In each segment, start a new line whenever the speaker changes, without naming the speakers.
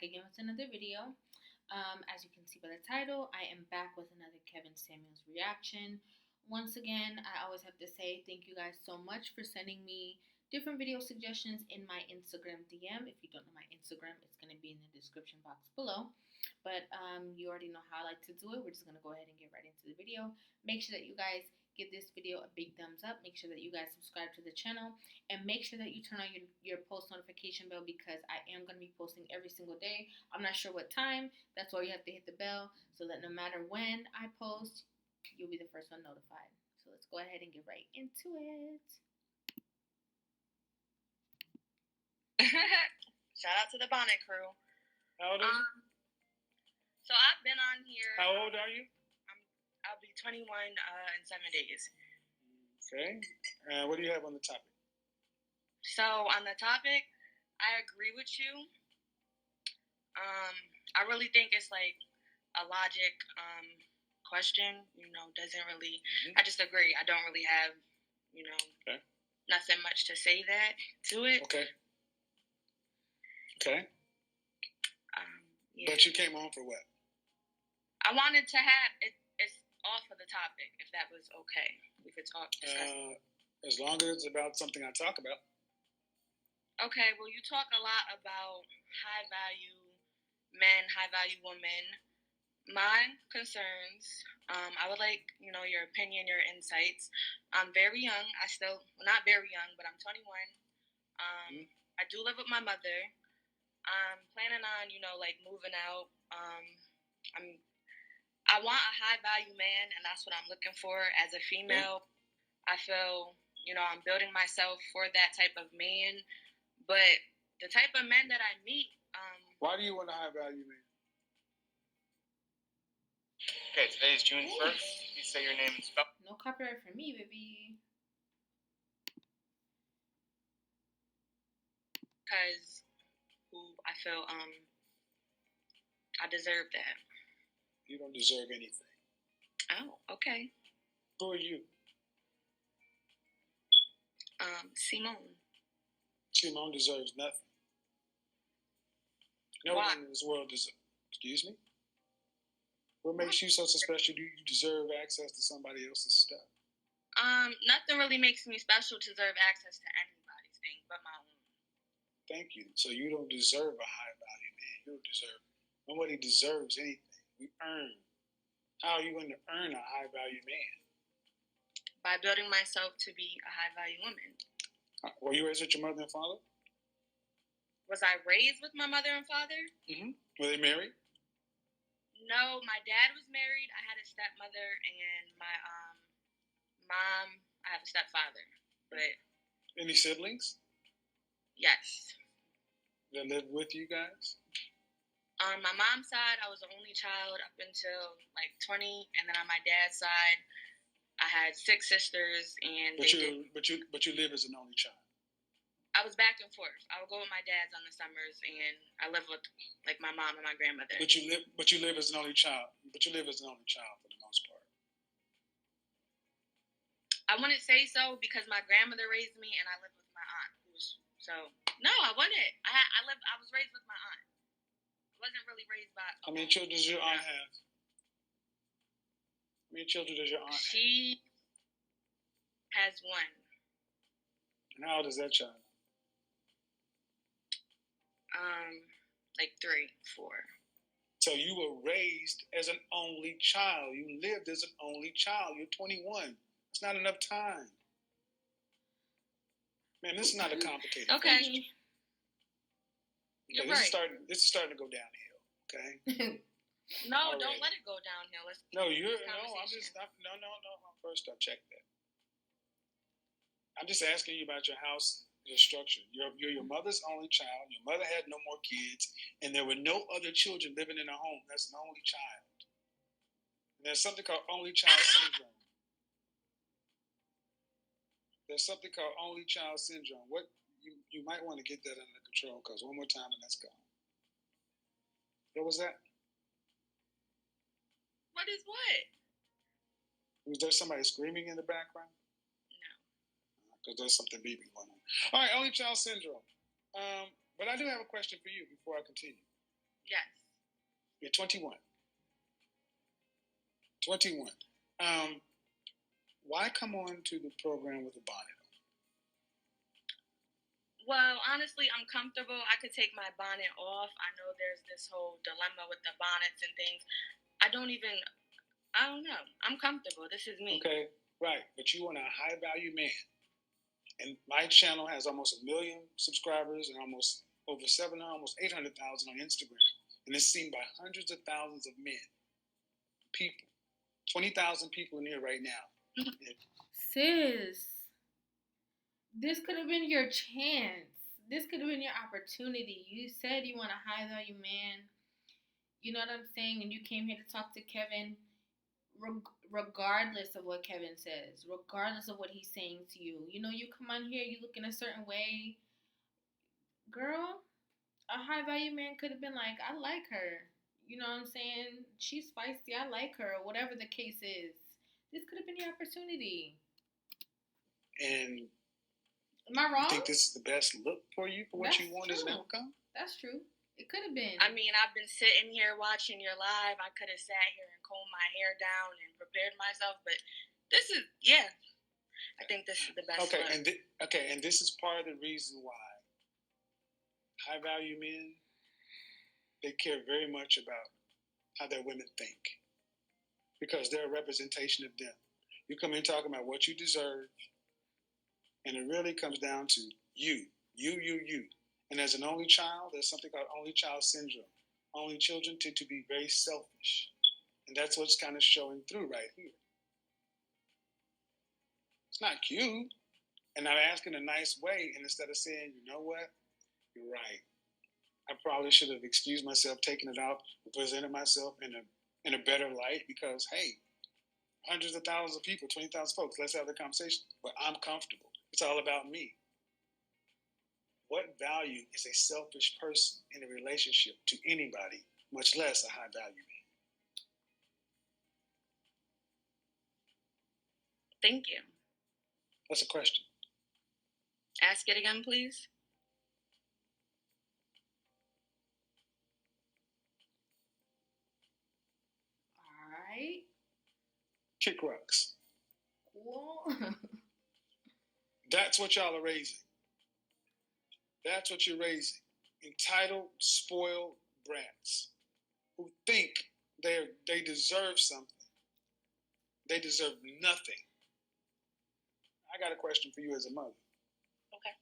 again with another video. As you can see by the title, I am back with another Kevin Samuels reaction. Once again, I always have to say thank you guys so much for sending me different video suggestions in my Instagram DM. If you don't know my Instagram, it's going to be in the description box below. But you already know how I like to do it. We're just going to go ahead and get right into the video. Make sure that you guys give this video a big thumbs up. Make sure that you guys subscribe to the channel. And make sure that you turn on your post notification bell because I am going to be posting every single day. I'm not sure what time. That's why you have to hit the bell so that no matter when I post, you'll be the first one notified. So let's go ahead and get right into it.
Shout out to the Bonnet Crew.
How old are you?
So I've been on here.
How old are you?
I'll be 21 in 7 days.
Okay. What do you have on the topic?
So on the topic, I agree with you. I really think it's like a logic question. Doesn't really. I just agree. I don't really have,
Okay.
nothing much to say to it.
Okay. Okay.
Yeah.
But you came on for what?
I wanted to have it. It's off of the topic. If that was okay, we could talk.
As long as it's about something I talk about.
Okay. Well, you talk a lot about high value men, high value women. My concerns. I would like your opinion, your insights. I'm very young. Not very young, but I'm 21. I do live with my mother. I'm planning on moving out. I want a high value man, and that's what I'm looking for as a female. I feel I'm building myself for that type of man, but the type of men that I meet.
Why do you want a high value man?
Okay, today is June 1st. Please say your name and spell.
No copyright for me, baby.
Because I feel I deserve that.
You don't deserve anything.
Oh, okay.
Who are you?
Simone.
Simone deserves nothing. No one in this world deserves. Excuse me? What makes you so special? Do you deserve access to somebody else's stuff?
Nothing really makes me special to deserve access to anybody's thing but my own.
Thank you. So you don't deserve a high value man. You don't deserve. Nobody deserves anything. We earn. How are you going to earn a high value man?
By building myself to be a high value woman.
Were you raised with your mother and father?
Was I raised with my mother and father?
Mm-hmm. Were they married?
No, my dad was married. I had a stepmother, and my mom. I have a stepfather. But
any siblings?
Yes.
That lived with you guys?
On my mom's side, I was the only child up until 20, and then on my dad's side, I had 6 sisters, and
But you live as an only child.
I was back and forth. I would go with my dad's on the summers, and I lived with my mom and my grandmother.
But you live as an only child. But you live as an only child for the most part.
I wouldn't say so because my grandmother raised me, and I lived with my aunt. No, I wouldn't. I was raised with my aunt. I wasn't really raised by.
How many children does your aunt have? How many children does your aunt have?
She has 1.
And how old is that child?
3, 4.
So you were raised as an only child. You lived as an only child. You're 21. It's not enough time. Man, this is not a complicated
Okay.
question.
You're right.
This is starting to go downhill. Okay.
No, don't let it go downhill.
No. First up, check that. I'm just asking you about your house, your structure. You're your mother's only child. Your mother had no more kids, and there were no other children living in a home. That's an only child. And there's something called only child syndrome. What you might want to get that under control, because one more time and that's gone. What was that?
What is what?
Was there somebody screaming in the background?
No.
Because there's something beeping going on. All right, only child syndrome. But I do have a question for you before I continue.
Yes.
You're 21. 21. Why come on to the program with a bonnet?
Well, honestly, I'm comfortable. I could take my bonnet off. I know there's this whole dilemma with the bonnets and things. I don't know. I'm comfortable. This is me.
Okay, right. But you want a high value man. And my channel has almost 1 million subscribers and almost over 700, almost 800,000 on Instagram. And it's seen by hundreds of thousands of men, people. 20,000 people in here right now.
Sis, this could have been your chance. This could have been your opportunity. You said you want a high value man. You know what I'm saying? And you came here to talk to Kevin regardless of what Kevin says, regardless of what he's saying to you. You know, you come on here, you look in a certain way. Girl, a high value man could have been like, I like her. You know what I'm saying? She's feisty. I like her. Or whatever the case is. This could have been your opportunity.
And
am I wrong?
You think this is the best look for you for what you want as an outcome?
That's true. It could have been.
I mean, I've been sitting here watching your live. I could have sat here and combed my hair down and prepared myself, but this is, yeah. I think this is the best look.
And this is part of the reason why high value men, they care very much about how their women think, because they're a representation of them. You come in talking about what you deserve, and it really comes down to you. And as an only child, there's something called only child syndrome. Only children tend to be very selfish, and that's what's kind of showing through right here. It's not cute, and I'm asking a nice way, and instead of saying, you know what, you're right, I probably should have excused myself, taken it out, and presented myself in a better light, because, hey, hundreds of thousands of people, 20,000 folks, let's have the conversation. But I'm comfortable. It's all about me. What value is a selfish person in a relationship to anybody, much less a high value man?
Thank you.
That's a question.
Ask it again, please.
Alright.
Kick rocks.
Cool.
That's what y'all are raising. That's what you're raising. Entitled, spoiled brats who think they deserve something. They deserve nothing. I got a question for you as a mother.
Okay.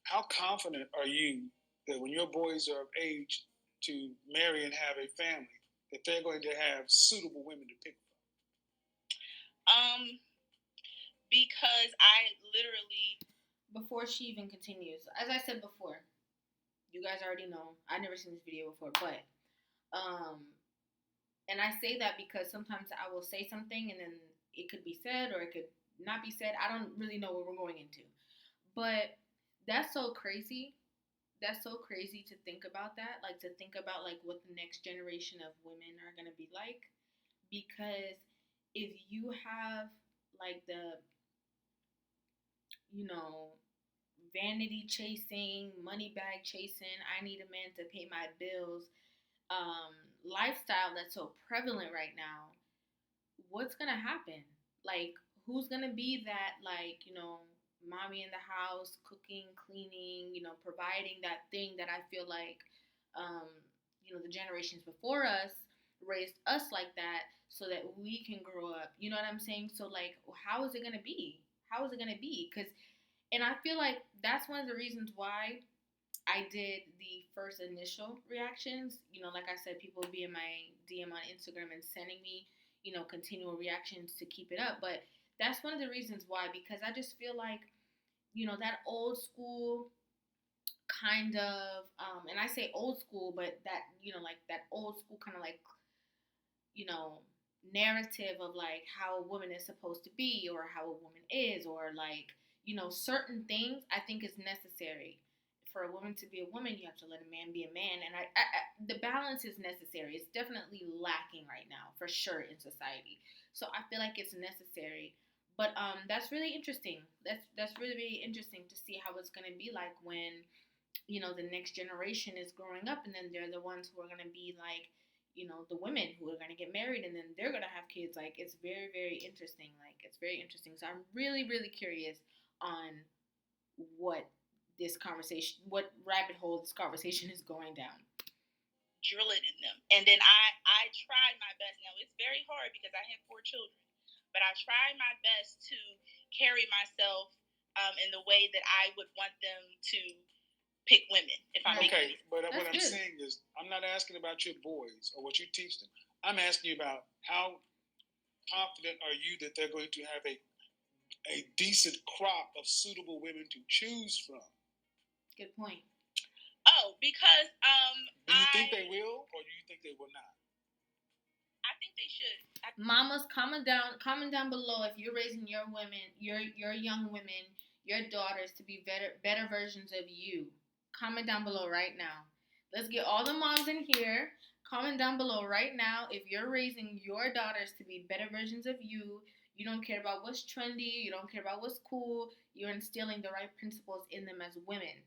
How confident are you that when your boys are of age to marry and have a family, that they're going to have suitable women to pick from?
Because I literally...
Before she even continues, as I said before, you guys already know, I've never seen this video before, but, and I say that because sometimes I will say something and then it could be said or it could not be said. I don't really know what we're going into, but that's so crazy. That's so crazy to think about that, like to think about like what the next generation of women are going to be like, because if you have like the, you know, vanity chasing, money bag chasing, I need a man to pay my bills, lifestyle that's so prevalent right now, what's gonna happen? Like, who's gonna be that, like, you know, mommy in the house, cooking, cleaning, you know, providing that thing that I feel like, you know, the generations before us raised us like that so that we can grow up. You know what I'm saying? So, like, how is it gonna be? How is it gonna be? Because and I feel like that's one of the reasons why I did the first initial reactions. You know, like I said, people would be in my DM on Instagram and sending me, you know, continual reactions to keep it up. But that's one of the reasons why, because I just feel like, you know, that old school kind of, and I say old school, but that, you know, like that old school kind of like, you know, narrative of like how a woman is supposed to be or how a woman is, or like, you know, certain things I think is necessary. For a woman to be a woman, you have to let a man be a man, and the balance is necessary. It's definitely lacking right now, for sure, in society. So I feel like it's necessary. But that's really interesting. That's really really interesting to see how it's gonna be like when the next generation is growing up, and then they're the ones who are going to be like, the women who are going to get married, and then they're going to have kids. Like, it's very, very interesting. Like, it's very interesting. So I'm really, really curious on what what rabbit hole this conversation is going down.
Drill it in them. And then I tried my best. Now, it's very hard because I have 4 children, but I tried my best to carry myself in the way that I would want them to pick women. If I'm
okay, but what I'm saying is, I'm not asking about your boys or what you teach them. I'm asking you about how confident are you that they're going to have a decent crop of suitable women to choose from?
Good point.
Oh, because
do you think they will, or do you think they will not?
I think they should.
Mamas, comment down below if you're raising your women, your young women, your daughters to be better versions of you. Comment down below right now. Let's get all the moms in here. Comment down below right now if you're raising your daughters to be better versions of you. You don't care about what's trendy. You don't care about what's cool. You're instilling the right principles in them as women.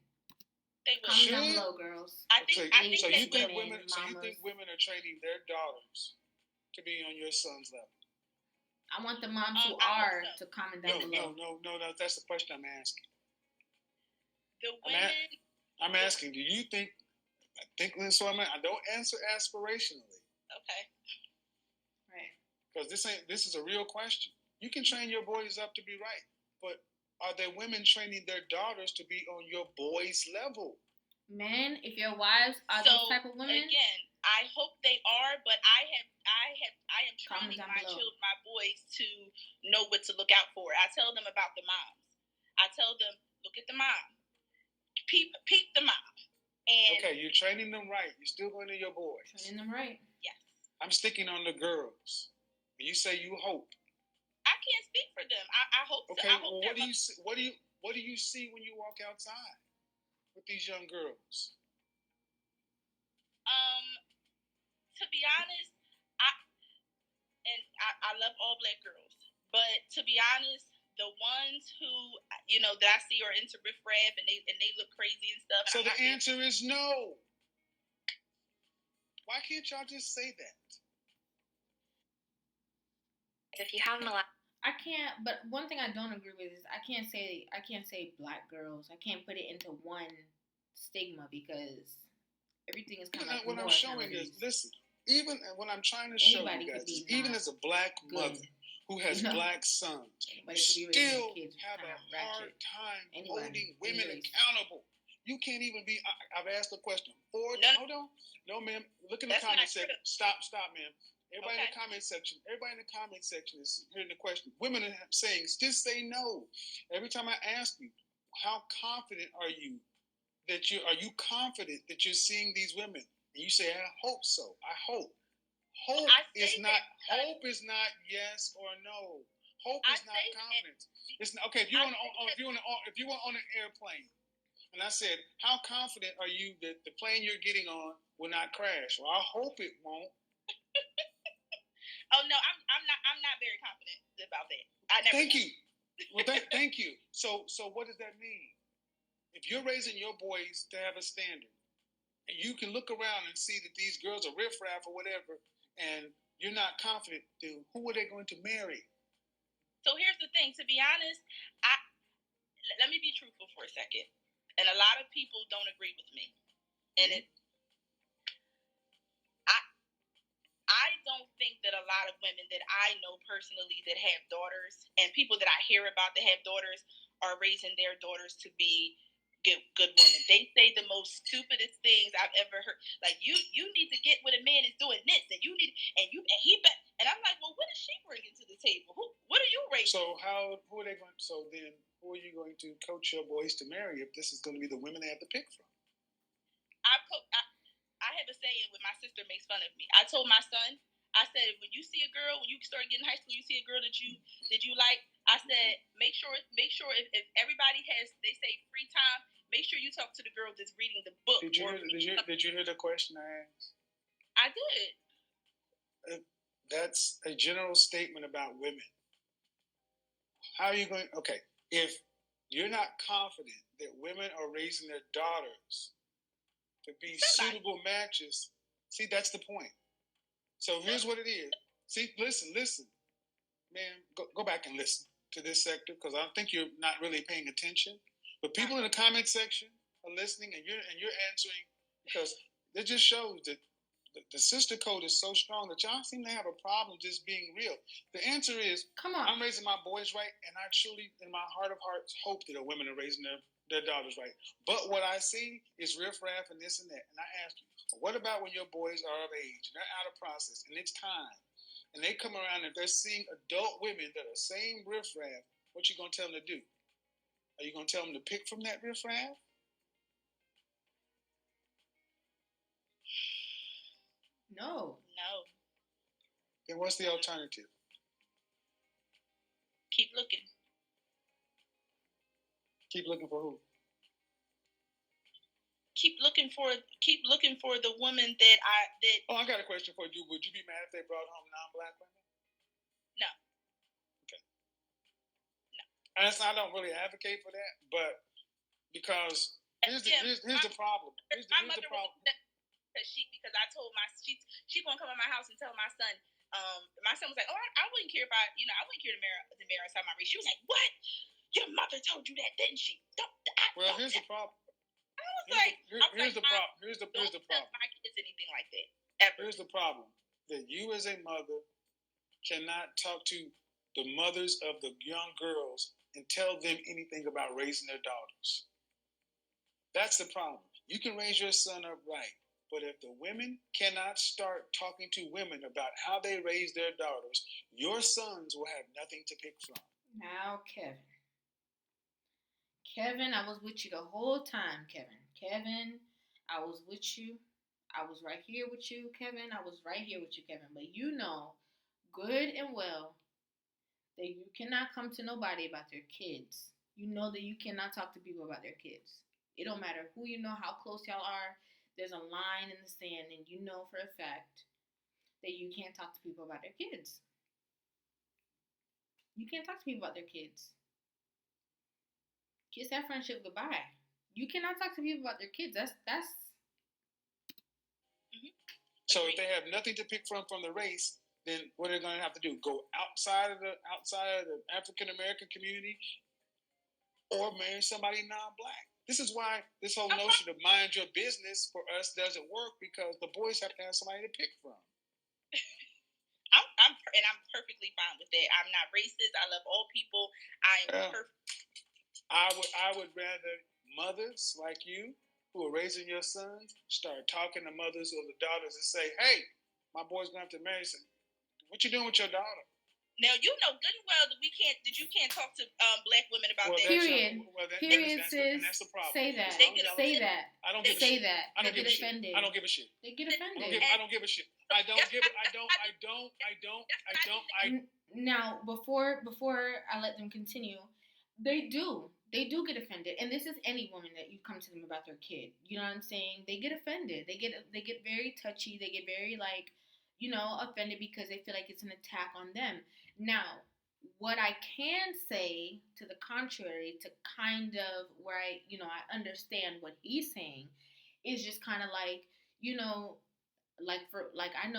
Comment down below, girls.
So you think women are training their daughters to be on your son's level?
I want the moms who are to comment down below.
No. That's the question I'm asking.
The women.
I'm asking. Do you think? I don't answer aspirationally.
Okay.
Right.
Because this is a real question. You can train your boys up to be right, but are there women training their daughters to be on your boys' level?
Men, if your wives are those type of women.
Again, I hope they are, but I am training my boys to know what to look out for. I tell them about the moms. I tell them, look at the mom. Peep the mom. And
okay, you're training them right. You're still going to your boys.
Training them right.
Yes.
I'm sticking on the girls. You say you hope.
I can't speak for them. I hope.
Okay. Well, what do you see? What do you see when you walk outside with these young girls?
To be honest, I love all Black girls, but to be honest, the ones who that I see are into riffraff and they look crazy and stuff.
So the answer is no. Why can't y'all just say that?
If you haven't allowed. I can't, but one thing I don't agree with is I can't say Black girls. I can't put it into one stigma because everything is kind of like
what I'm showing is, listen, even when I'm trying to show you guys, even as a Black mother who has Black sons, you still have a hard time holding women accountable. You can't even be. I've asked the question. Hold on. No, ma'am. Look in the comment section. Stop, ma'am. Everybody in the comment section is hearing the question. Women are saying, just say no. Every time I ask you, how confident are you are you confident that you're seeing these women? And you say, I hope so. I hope. Hope is not yes or no. Hope is not confidence. It's not, okay. If you were on an airplane, and I said, how confident are you that the plane you're getting on will not crash? Well, I hope it won't.
Oh no, I'm not very confident about that.
Thank you. Well, thank you. So what does that mean? If you're raising your boys to have a standard, and you can look around and see that these girls are riffraff or whatever, and you're not confident, then who are they going to marry?
So here's the thing. To be honest, let me be truthful for a second. And a lot of people don't agree with me, and I don't think that a lot of women that I know personally that have daughters and people that I hear about that have daughters are raising their daughters to be good women. They say the most stupidest things I've ever heard. Like you need to get with a man is doing this, and you need and he bet. And I'm like, well, what is she bringing to the table? What are you raising?
So who are they going? So then, who are you going to coach your boys to marry if this is going to be the women they have to pick from?
I have a saying when my sister makes fun of me. I told my son, I said, when you see a girl, when you start getting high school, you see a girl that you like. I said, make sure if everybody has, they say free time, make sure you talk to the girl that's reading the book.
Did you hear the question I asked?
I did.
That's a general statement about women. How are you going? Okay, if You're not confident that women are raising their daughters to be suitable matches. See, that's the point. So here's what it is. See, listen, man. Go back and listen to this sector because I think you're not really paying attention. But people in the comment section are listening, and you're answering because it just shows that the sister code is so strong that y'all seem to have a problem just being real. The answer is,
come on.
I'm raising my boys right, and I truly, in my heart of hearts, hope that women are raising their daughters right. But what I see is riffraff and this and that. And I ask you, what about when your boys are of age and they're out of process and it's time, and they come around and they're seeing adult women that are saying riffraff? What you gonna tell them to do? Are you gonna tell them to pick from that riffraff?
No.
Then what's the alternative?
Keep looking.
Keep looking for who?
Keep looking for the woman that
Oh, I got a question for you. Would you be mad if they brought home non-black women?
No.
Okay. No. And I don't really advocate for that, but because here's the problem. Here's the problem.
Because I told she's gonna come in my house and tell my son. My son was like, "Oh, I wouldn't care if I wouldn't care to marry outside my race." She was like, "What? Your mother told you that, didn't she?"
Here's the problem.
Here's the problem.
Here's the
problem. My kids anything like that. Ever.
Here's the problem: that you as a mother cannot talk to the mothers of the young girls and tell them anything about raising their daughters. That's the problem. You can raise your son up right. But if the women cannot start talking to women about how they raise their daughters, your sons will have nothing to pick from.
Now, Kevin, I was with you the whole time, Kevin, I was with you. I was right here with you, Kevin. I was right here with you, Kevin. But you know good and well that you cannot come to nobody about their kids. You know that you cannot talk to people about their kids. It don't matter who you know, how close y'all are. There's a line in the sand, and you know for a fact that you can't talk to people about their kids. You can't talk to people about their kids. Kiss that friendship goodbye. You cannot talk to people about their kids. That's.
Mm-hmm. So if they have nothing to pick from the race, then what are they going to have to do? Go outside of the African American community, or marry somebody non-black? This is why this whole notion of mind your business for us doesn't work, because the boys have to have somebody to pick from.
I'm perfectly fine with that. I'm not racist. I love all people.
I would rather mothers like you who are raising your sons start talking to mothers or the daughters and say, "Hey, my boy's going to have to marry some. What you doing with your daughter?"
Now you know good and well that you can't talk to black women about that.
Period. Sis. That's the problem. Say that. Say that.
I don't give a
shit. Say
that.
I don't give a shit. I
don't give a shit.
They get offended.
I don't give a shit.
Now, before I let them continue, they do get offended, and this is any woman that you come to them about their kid. You know what I'm saying? They get offended. They get very touchy. They get very offended because they feel like it's an attack on them. Now, what I can say to the contrary, to kind of where I understand what he's saying, is just kind of like, I know,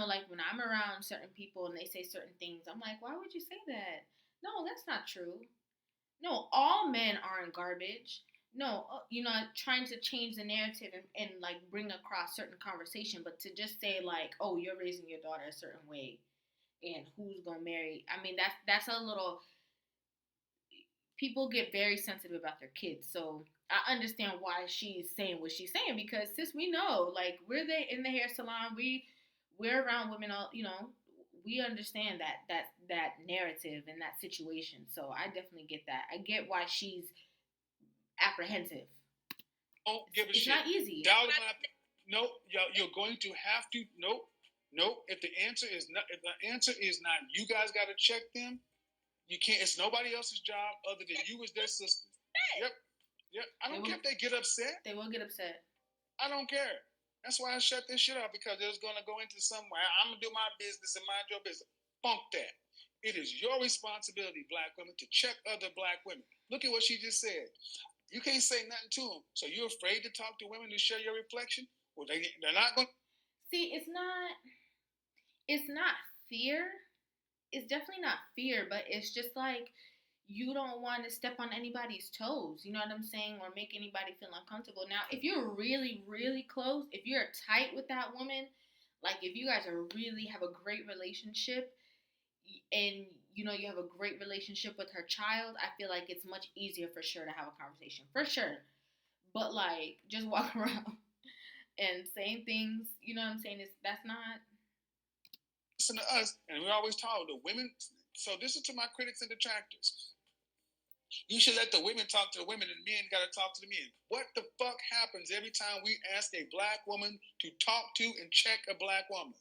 like, when I'm around certain people and they say certain things, I'm like, why would you say that? No, that's not true. No, all men aren't garbage. No, trying to change the narrative and like bring across certain conversation, but to just say like, oh, you're raising your daughter a certain way, and who's gonna marry? I mean, that's a little. People get very sensitive about their kids, so I understand why she's saying what she's saying, because sis, we know, like, we're in the hair salon, we're around women all, we understand that narrative and that situation. So I definitely get that. I get why she's apprehensive.
Don't give a
it's
shit.
It's not easy.
Nope. You're going to have to. Nope. If the answer is not, you guys got to check them. You can't. It's nobody else's job other than you as their sister. Yep. I don't care if they get upset.
They will get upset.
I don't care. That's why I shut this shit up, because it's going to go into somewhere. I'm going to do my business and mind your business. Funk that. It is your responsibility, black women, to check other black women. Look at what she just said. You can't say nothing to them. So you're afraid to talk to women to share your reflection? Well, they're not going to.
See, it's not fear. It's definitely not fear, but it's just like you don't want to step on anybody's toes. You know what I'm saying? Or make anybody feel uncomfortable. Now, if you're really, really close, if you're tight with that woman, like if you guys are really have a great relationship and you have a great relationship with her child, I feel like it's much easier for sure to have a conversation. For sure. But like just walk around and saying things, you know what I'm saying? That's not.
Listen to us, and we always talk the women. So this is to my critics and detractors. You should let the women talk to the women, and the men got to talk to the men. What the fuck happens every time we ask a black woman to talk to and check a black woman?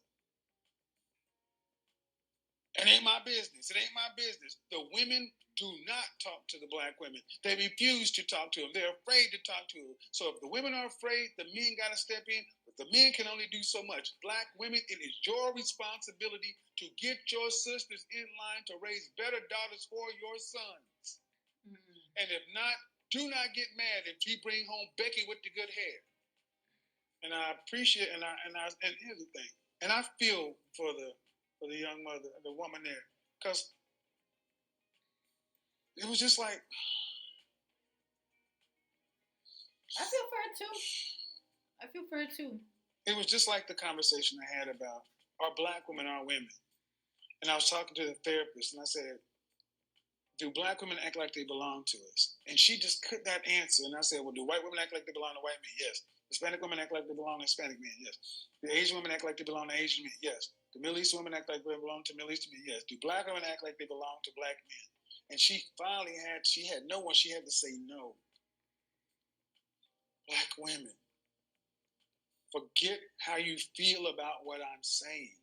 It ain't my business. It ain't my business. The women do not talk to the black women. They refuse to talk to them. They're afraid to talk to them. So if the women are afraid, the men got to step in. But the men can only do so much. Black women, it is your responsibility to get your sisters in line to raise better daughters for your sons. Mm-hmm. And if not, do not get mad if we bring home Becky with the good hair. And I appreciate, and here's the thing, and I feel for the young mother, the woman there, because it was just like,
I feel for her too. I feel for her too.
It was just like the conversation I had about are black women are women, and I was talking to the therapist, and I said, do black women act like they belong to us? And she just could not answer. And I said, well, do white women act like they belong to white men? Yes. Hispanic women act like they belong to Hispanic men? Yes. Do Asian women act like they belong to Asian men? Yes. Do Middle East women act like they belong to Middle Eastern men? Yes. Do black women act like they belong to black men? And she finally had no one. She had to say no. Black women, forget how you feel about what I'm saying.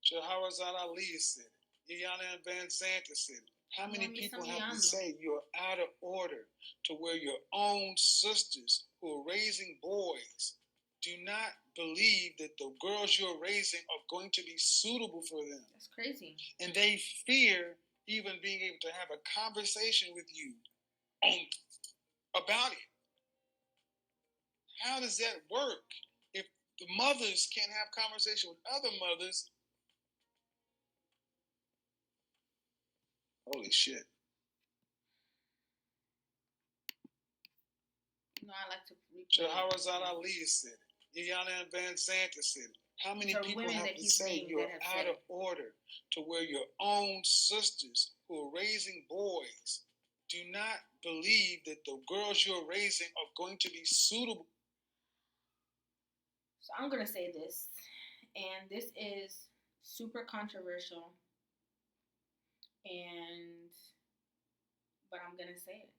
Shahrazad Ali said it. Iyanla Van Zant said it. How many people have to say you're out of order to where your own sisters who are raising boys do not believe that the girls you're raising are going to be suitable for them?
That's crazy.
And they fear even being able to have a conversation with you about it. How does that work? If the mothers can't have conversation with other mothers, holy shit.
I like to
Shahrazad Ali said it. Iyanla Van Zant said it. How many people have to say you're out of order to where your own sisters who are raising boys do not believe that the girls you're raising are going to be suitable?
So I'm going to say this, and this is super controversial, but I'm going to say it.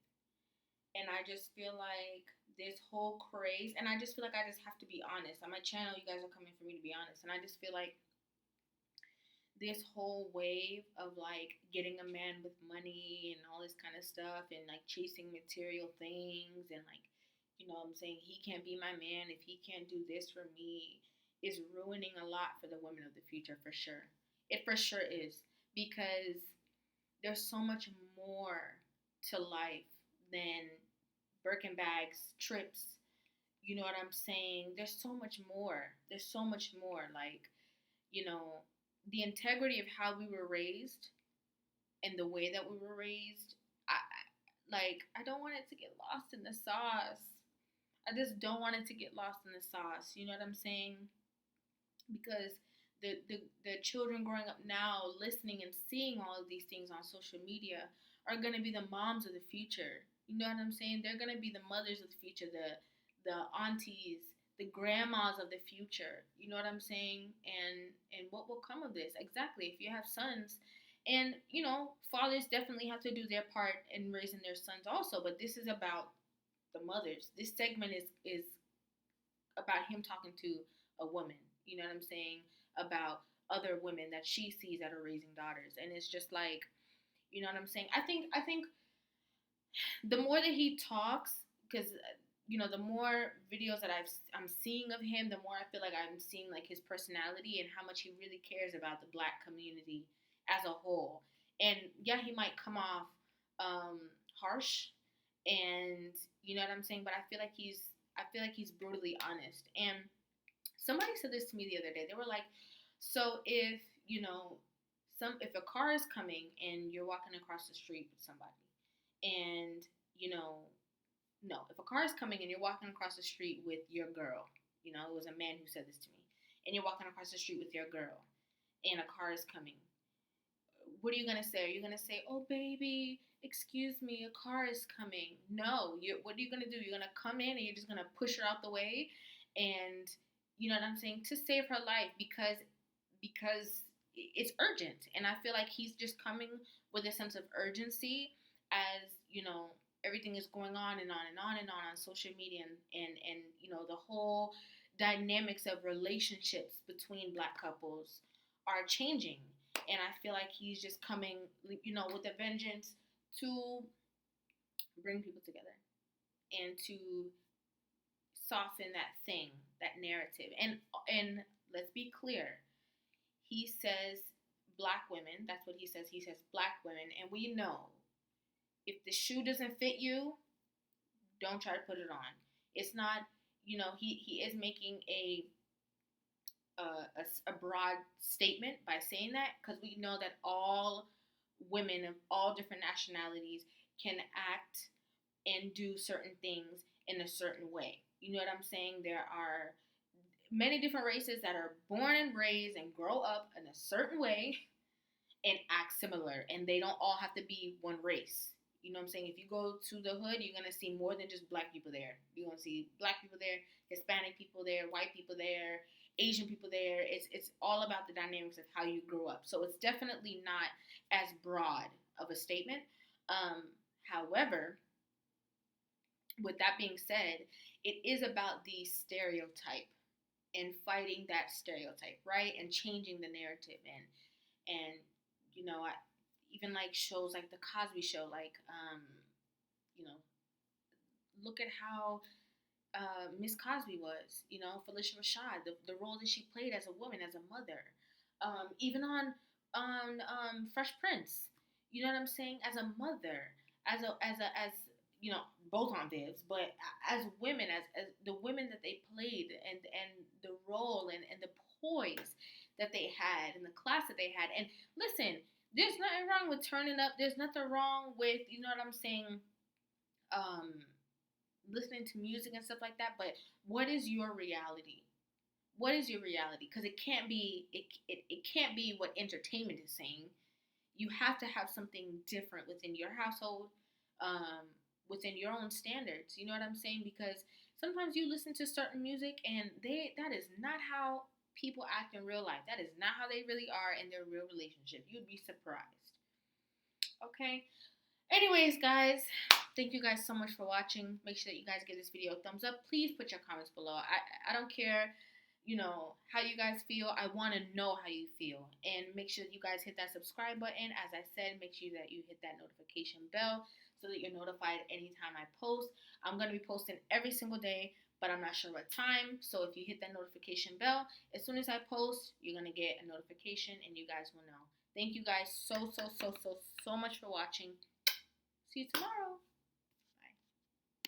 And I just feel like this whole craze, and I just feel like I just have to be honest. On my channel, you guys are coming for me to be honest. And I just feel like this whole wave of like getting a man with money and all this kind of stuff and like chasing material things and like, I'm saying he can't be my man if he can't do this for me is ruining a lot for the women of the future for sure. It for sure is, because there's so much more to life than Birkin bags, trips, you know what I'm saying? There's so much more. There's so much more. Like, the integrity of how we were raised and the way that we were raised, I don't want it to get lost in the sauce. I just don't want it to get lost in the sauce. You know what I'm saying? Because the children growing up now, listening and seeing all of these things on social media, are going to be the moms of the future. You know what I'm saying? They're going to be the mothers of the future, the aunties, the grandmas of the future. You know what I'm saying? And what will come of this? Exactly. If you have sons, and fathers definitely have to do their part in raising their sons also, but this is about the mothers. This segment is about him talking to a woman. You know what I'm saying? About other women that she sees that are raising daughters. And it's just like, you know what I'm saying? I think the more that he talks, because the more videos that I'm seeing of him, the more I feel like I'm seeing like his personality and how much he really cares about the black community as a whole. And yeah, he might come off harsh, and you know what I'm saying. But I feel like he's brutally honest. And somebody said this to me the other day. They were like, so if you know if a car is coming and you're walking across the street with somebody, and you know no, if a car is coming and you're walking across the street with your girl, it was a man who said this to me, and you're walking across the street with your girl, and a car is coming, what are you gonna say? Are you gonna say, "Oh, baby, excuse me, a car is coming"? No. What are you gonna do? You're gonna come in and you're just gonna push her out the way, and you know what I'm saying, to save her life because it's urgent. And I feel like he's just coming with a sense of urgency, as everything is going on and on and on and on social media, and the whole dynamics of relationships between Black couples are changing. And I feel like he's just coming, with a vengeance to bring people together and to soften that narrative. And let's be clear. He says Black women. That's what he says. He says Black women, and we know if the shoe doesn't fit you, don't try to put it on. It's not, he is making a broad statement by saying that, because we know that all women of all different nationalities can act and do certain things in a certain way. You know what I'm saying? There are many different races that are born and raised and grow up in a certain way and act similar, and they don't all have to be one race. You know what I'm saying? If you go to the hood, you're going to see more than just Black people there. You're going to see Black people there, Hispanic people there, white people there, Asian people there. It's all about the dynamics of how you grew up. So it's definitely not as broad of a statement. However, with that being said, it is about the stereotype and fighting that stereotype, right? And changing the narrative. And even like shows like the Cosby Show, like look at how Miss Cosby was, Felicia Rashad, the role that she played as a woman, as a mother, even on Fresh Prince, you know what I'm saying, as a mother, as both on Viv's, but as women, as the women that they played, and the role and the poise that they had and the class that they had. And listen, there's nothing wrong with turning up. There's nothing wrong with, you know what I'm saying, listening to music and stuff like that. But what is your reality? What is your reality? Because it can't be what entertainment is saying. You have to have something different within your household, within your own standards. You know what I'm saying? Because sometimes you listen to certain music and that is not how people act in real life. That is not how they really are in their real relationship. You'd be surprised. Okay? Anyways, guys, thank you guys so much for watching. Make sure that you guys give this video a thumbs up. Please put your comments below. I don't care, how you guys feel. I want to know how you feel. And make sure that you guys hit that subscribe button. As I said, make sure that you hit that notification bell so that you're notified anytime I post. I'm going to be posting every single day, but I'm not sure what time. So if you hit that notification bell, as soon as I post, you're going to get a notification and you guys will know. Thank you guys so much for watching. See you tomorrow.